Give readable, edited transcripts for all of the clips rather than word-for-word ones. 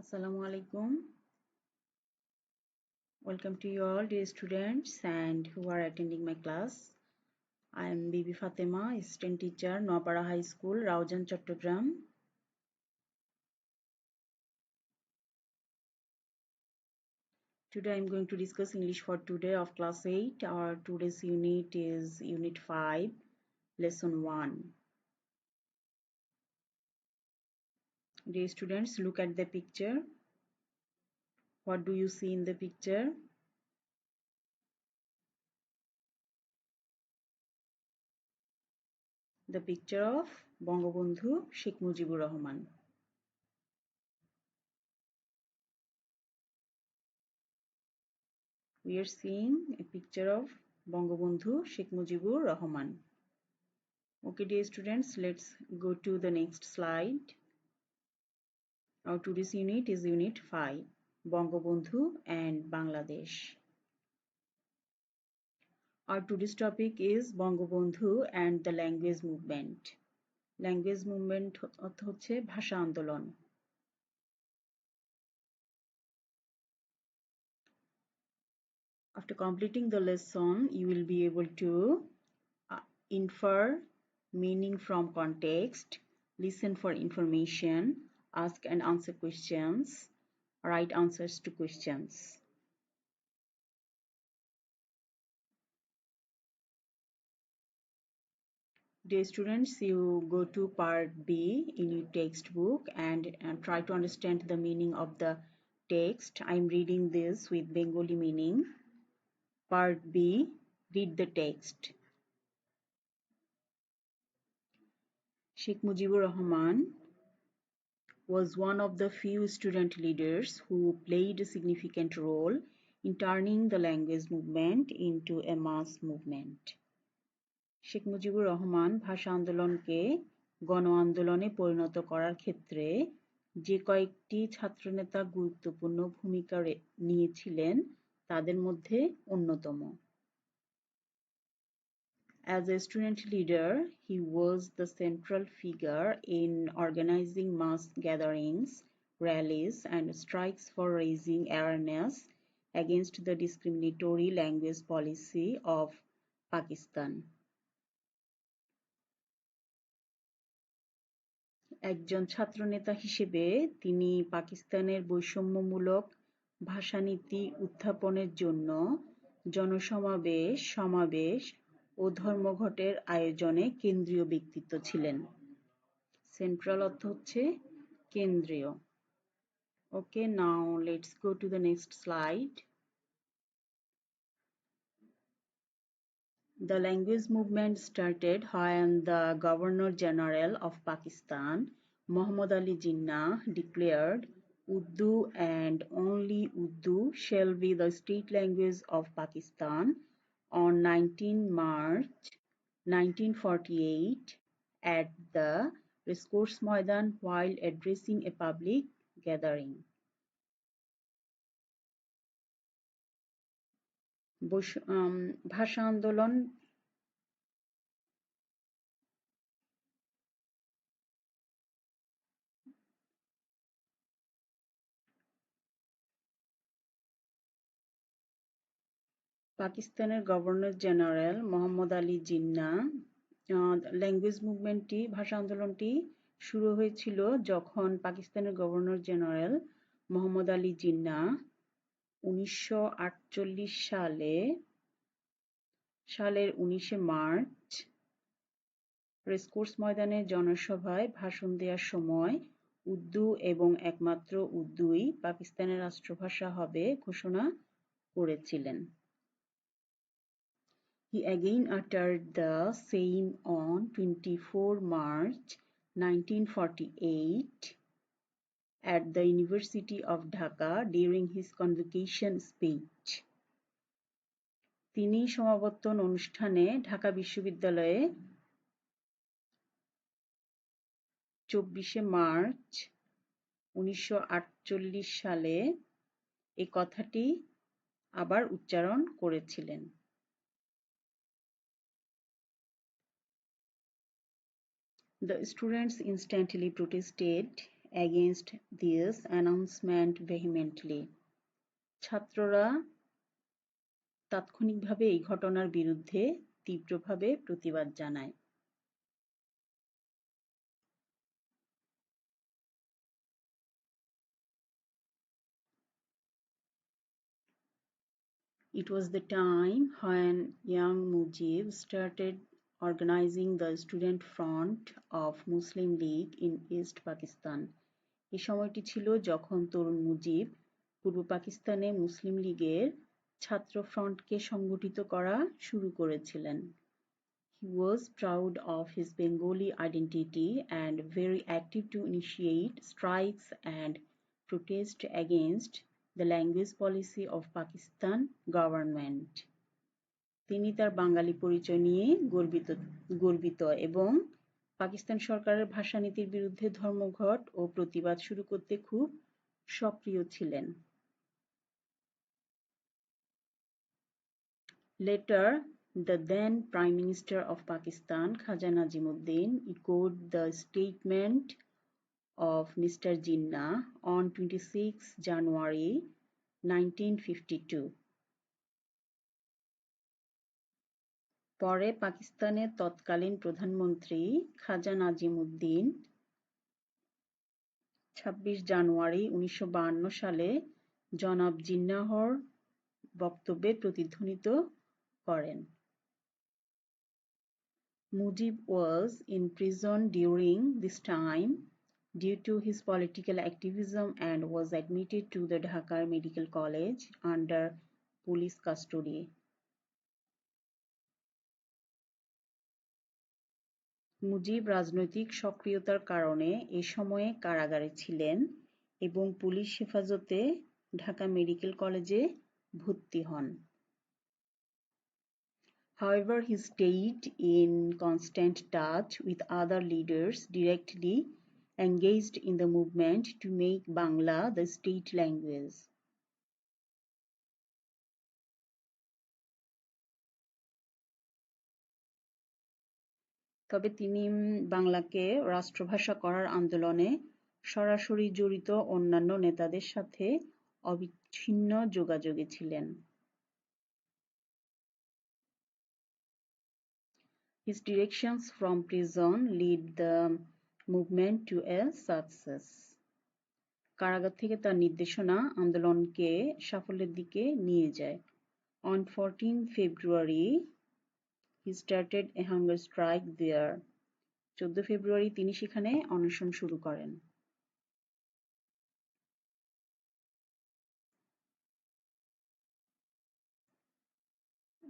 Assalamu alaikum. Welcome to you all, dear students and who are attending my class. I am Bibi Fatima, assistant teacher, Noapara High School, Raujan, Chattogram. Today I am going to discuss English for today of class 8. Our today's unit is Unit 5, Lesson 1. Dear students, look at the picture. What do you see in the picture? The picture of Bangabandhu Sheikh Mujibur Rahman. We are seeing a picture of Bangabandhu Sheikh Mujibur Rahman. Okay, dear students, let's go to the next slide. Our today's unit is Unit 5, Bangabandhu and Bangladesh. Our today's topic is Bangabandhu and the language movement. Language movement অর্থ হচ্ছে ভাষা আন্দোলন। After completing the lesson, you will be able to infer meaning from context, listen for information, ask and answer questions, write answers to questions. Dear students, you go to part B in your textbook and try to understand the meaning of the text. I'm reading this with Bengali meaning. Part B, read the text. Sheikh Mujibur Rahman was one of the few student leaders who played a significant role in turning the language movement into a mass movement. Sheikh Mujibur Rahman ভাষা আন্দোলনকে গণ আন্দোলনে পরিণত করার ক্ষেত্রে যে কয়েকটি ছাত্রনেতা গুরুত্বপূর্ণ ভূমিকা নিয়েছিলেন তাদের মধ্যে অন্যতম। As a student leader, he was the central figure in organizing mass gatherings, rallies, and strikes for raising awareness against the discriminatory language policy of Pakistan. একজন ছাত্রনেতা হিসেবে তিনি পাকিস্তানের বৈষম্যমূলক ভাষানীতি উত্থাপনের জন্য জনসমাবেশ, সমাবেশ ও ধর্মঘটের আয়োজনে কেন্দ্রীয় ব্যক্তিত্ব ছিলেন। সেন্ট্রাল অর্থ হচ্ছে কেন্দ্রীয়। Okay, now let's go to the next slide. The language movement started when the Governor General of Pakistan, Muhammad Ali Jinnah, declared Urdu and only Urdu shall be the state language of Pakistan on 19 March 1948 at the Racecourse Maidan while addressing a public gathering. ভাষা আন্দোলন পাকিস্তানের governor general Mohammad Ali Jinnah language মুভমেন্টটি ভাষা আন্দোলনটি শুরু হয়েছিল যখন পাকিস্তানের গভর্নর জেনারেল মোহাম্মদ আলী জিন্নাহ 1948 সালের 19 মার্চ রেসকোর্স ময়দানে জনসভায় ভাষণ দেওয়ার সময় উর্দু এবং একমাত্র উর্দুই পাকিস্তানের রাষ্ট্রভাষা হবে ঘোষণা করেছিলেন। He again uttered the same on 24 March 1948 at the University of Dhaka during his convocation speech. তিনি সমাবর্তন অনুষ্ঠানে ঢাকা বিশ্ববিদ্যালয়ে 24 মার্চ 1948 সালে এই কথাটি আবার উচ্চারণ করেছিলেন। The students instantly protested against this announcement vehemently. ছাত্ররা তাৎক্ষণিকভাবে এই ঘটনার বিরুদ্ধে তীব্রভাবে প্রতিবাদ জানায়। It was the time when young Mujib started organizing the Student Front of Muslim League in East Pakistan. এই সময়টি ছিল যখন তরুণ মুজিব পূর্ব পাকিস্তানে মুসলিম লীগের ছাত্র ফ্রন্টকে সংগঠিত করা শুরু করেছিলেন। He was proud of his Bengali identity and very active to initiate strikes and protest against the language policy of Pakistan government. তিনি তার বাঙালি পরিচয় নিয়ে গর্বিত এবং পাকিস্তান সরকারের ভাষানীতির বিরুদ্ধে ধর্মঘট ও প্রতিবাদ শুরু করতে খুব সক্রিয় ছিলেন। Later, the then Prime Minister of Pakistan, Khaja Nazimuddin, echoed the statement of Mr. Jinnah on 26 January 1952. পরে পাকিস্তানের তৎকালীন প্রধানমন্ত্রী খাজা নাজিমুদ্দিন 26 জানুয়ারি 1952 সালে জনাব জিন্নাহর বক্তব্যে প্রতিধ্বনিত করেন। Mujib was in prison during this time due to his political activism and was admitted to the Dhaka Medical College under police custody. Mujib রাজনৈতিক সক্রিয়তার কারণে এ সময়ে কারাগারে ছিলেন এবং পুলিশ হেফাজতে ঢাকা মেডিকেল কলেজে ভর্তি হন। However, he stayed in constant touch with other leaders directly engaged in the movement to make Bangla the state language. তবে তিনি বাংলাকে রাষ্ট্রভাষা করার আন্দোলনে সরাসরি জড়িত অন্যান্য নেতাদের সাথে অবিচ্ছিন্ন যোগাযোগে ছিলেন। His directions from prison led the movement to a success. কারাগার থেকে তার নির্দেশনা আন্দোলনকে সাফল্যের দিকে নিয়ে যায়। On 14 February, he started a hunger strike there. 14 ফেব্রুয়ারি তিনি সেখানে অনশন শুরু করেন।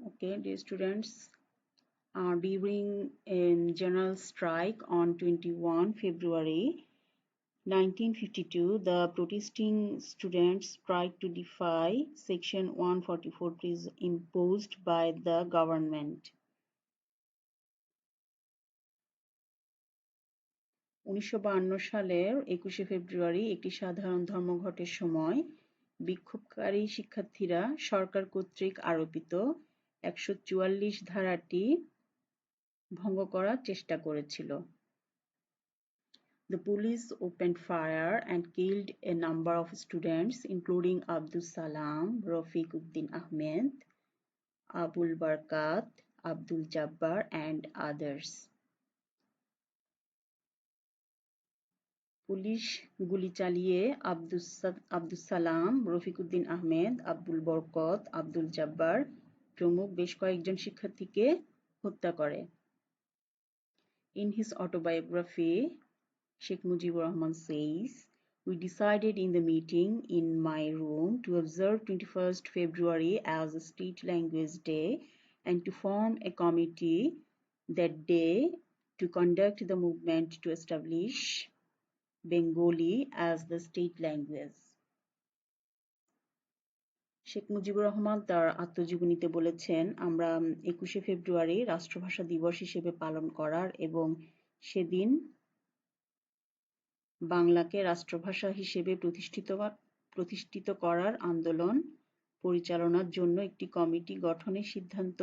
Okay, dear students, during a general strike on 21 February 1952, the protesting students tried to defy Section 144 imposed by the government. 1952 সালের 21 ফেব্রুয়ারি একটি সাধারণ ধর্মঘটের সময় বিক্ষোভকারী শিক্ষার্থীরা সরকার কর্তৃক আরোপিত 144 ধারাটি ভঙ্গ করার চেষ্টা করেছিল। The police opened fire and killed a number of students, including Abdul Salam, Rafiq Uddin Ahmed, Abul Barkat, Abdul Jabbar, and others. Police গুলি চালিয়ে আব্দুস সালাম, রফিক উদ্দিন আহমেদ, আব্দুল বরকত, আব্দুল জব্বার প্রমুখ বেশ কয়েকজন শিক্ষার্থীকে হত্যা করে। In his autobiography, Sheikh Mujibur Rahman says, "We decided in the meeting in my room to observe 21st February as a state language day and to form a committee that day to conduct the movement to establish Bengali as the state language." Sheikh Mujibur Rahman তার আত্মজীবনীতে বলেছেন, আমরা 21শে ফেব্রুয়ারি রাষ্ট্রভাষা দিবস হিসেবে পালন করার এবং সেদিন বাংলাকে রাষ্ট্রভাষা হিসেবে প্রতিষ্ঠিত করার আন্দোলন পরিচালনার জন্য একটি কমিটি গঠনের সিদ্ধান্ত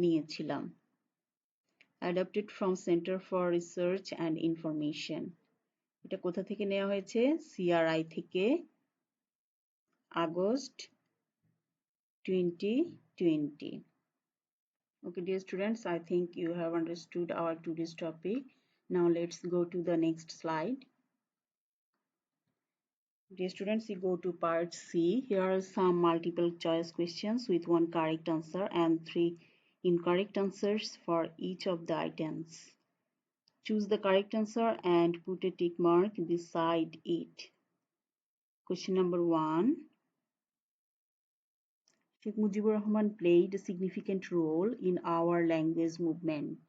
নিয়েছিলাম। Adapted from Center for Research and Information. এটা কোথা থেকে নেওয়া হয়েছে? CRI থেকে, August 2020. Okay, dear students, I think you have understood our today's topic. Now let's go to the next slide. Dear students, you go to part C. Here are some multiple choice questions with one correct answer and 3 incorrect answers for each of the items. Choose the correct answer and put a tick mark beside it. Question number 1. Sheikh Mujibur Rahman played a significant role in our language movement.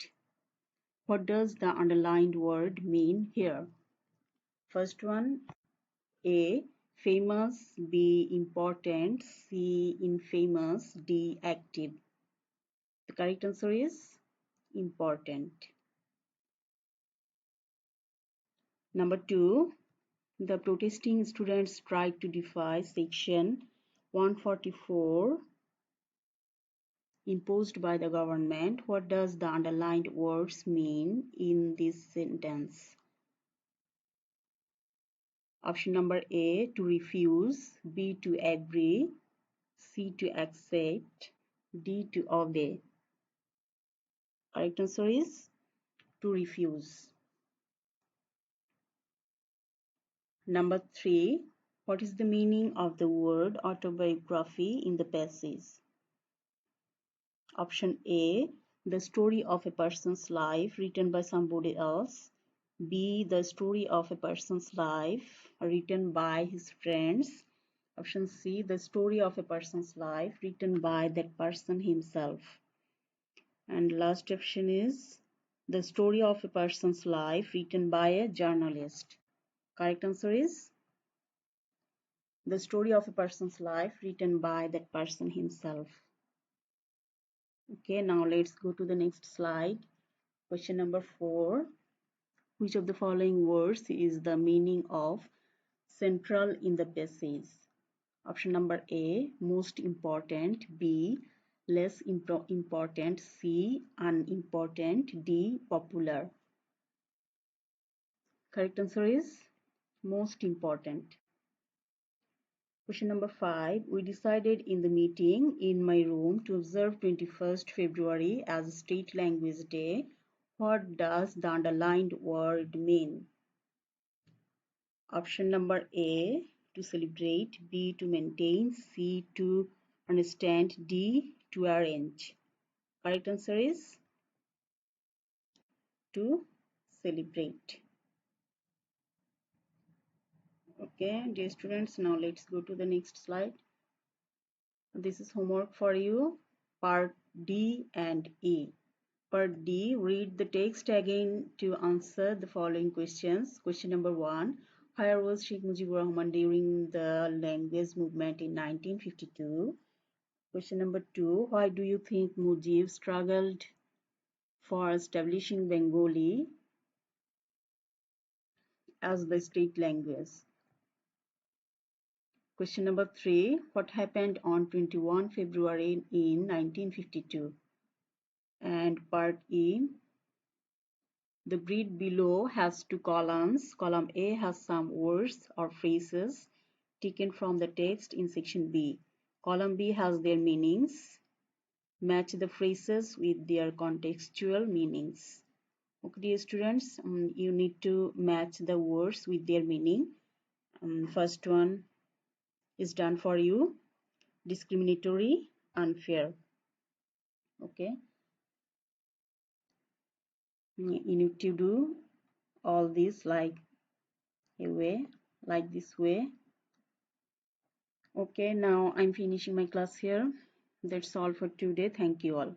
What does the underlined word mean here? First one, A. Famous, B. Important, C. Infamous, D. Active. The correct answer is important. Number 2. The protesting students tried to defy Section 144 imposed by the government. What does the underlined words mean in this sentence? Option number A, to refuse, B, to agree, C, to accept, D, to obey. Correct answer is to refuse. Number 3, what is the meaning of the word autobiography in the passage? Option A, the story of a person's life written by somebody else. B, the story of a person's life written by his friends. Option C, the story of a person's life written by that person himself. And last option is the story of a person's life written by a journalist. Correct answer is the story of a person's life written by that person himself. Okay, now let's go to the next slide. Question number 4. Which of the following words is the meaning of central in the passage? Option number A, most important, B, less important, C, unimportant, D, popular. Correct answer is most important. Question number 5. We decided in the meeting in my room to observe 21st February as State Language Day. What does the underlined word mean? Option number A, to celebrate, B, to maintain, C, to understand, D, to arrange. Correct answer is to celebrate. Okay, dear students, now let's go to the next slide. This is homework for you, part D and E. Part D, read the text again to answer the following questions. Question number 1. Where was Sheikh Mujibur Rahman during the language movement in 1952? Question number 2. Why do you think Mujib struggled for establishing Bengali as the state language? Question number 3. What happened on 21 February in 1952? And part E. The grid below has 2 columns. Column A has some words or phrases taken from the text in section B. Column B has their meanings. Match the phrases with their contextual meanings. Okay, dear students, you need to match the words with their meaning. First one is done for you. Discriminatory, unfair. Okay, you need to do all this like this way. Okay, now I'm finishing my class here. That's all for today. Thank you all.